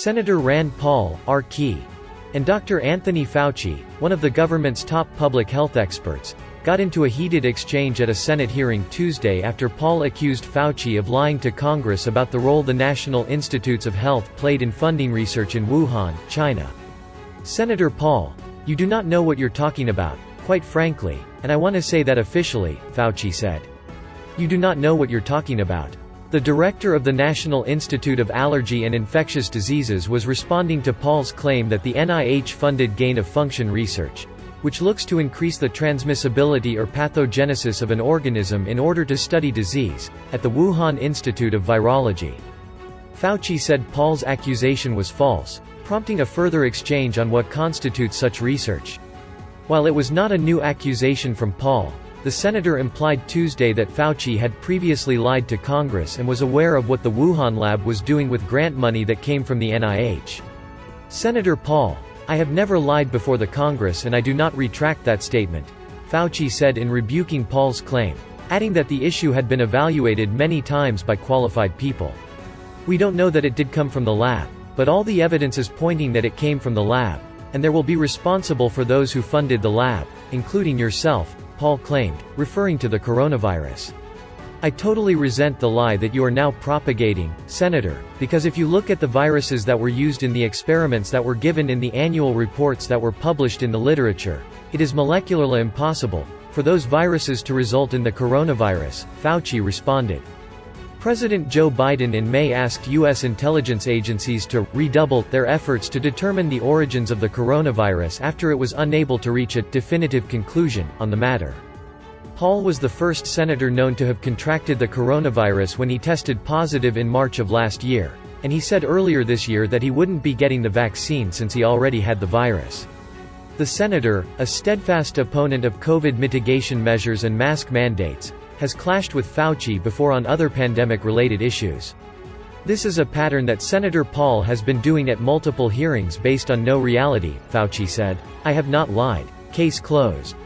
Senator Rand Paul, R.K., and Dr. Anthony Fauci, one of the government's top public health experts, got into a heated exchange at a Senate hearing Tuesday after Paul accused Fauci of lying to Congress about the role the National Institutes of Health played in funding research in Wuhan, China. "Senator Paul, you do not know what you're talking about, quite frankly, and I want to say that officially," Fauci said. "You do not know what you're talking about." The director of the National Institute of Allergy and Infectious Diseases was responding to Paul's claim that the NIH-funded gain-of-function research, which looks to increase the transmissibility or pathogenesis of an organism in order to study disease, at the Wuhan Institute of Virology. Fauci said Paul's accusation was false, prompting a further exchange on what constitutes such research. While it was not a new accusation from Paul, the senator implied Tuesday that Fauci had previously lied to Congress and was aware of what the Wuhan lab was doing with grant money that came from the NIH. "Senator Paul, I have never lied before the Congress and I do not retract that statement," Fauci said in rebuking Paul's claim, adding that the issue had been evaluated many times by qualified people. "We don't know that it did come from the lab, but all the evidence is pointing that it came from the lab, and there will be responsible for those who funded the lab, including yourself," Paul claimed, referring to the coronavirus. "I totally resent the lie that you are now propagating, Senator, because if you look at the viruses that were used in the experiments that were given in the annual reports that were published in the literature, it is molecularly impossible for those viruses to result in the coronavirus," Fauci responded. President Joe Biden in May asked U.S. intelligence agencies to redouble their efforts to determine the origins of the coronavirus after it was unable to reach a definitive conclusion on the matter. Paul was the first senator known to have contracted the coronavirus when he tested positive in March of last year, and he said earlier this year that he wouldn't be getting the vaccine since he already had the virus. The senator, a steadfast opponent of COVID mitigation measures and mask mandates, has clashed with Fauci before on other pandemic-related issues. "This is a pattern that Senator Paul has been doing at multiple hearings based on no reality," Fauci said. "I have not lied. Case closed."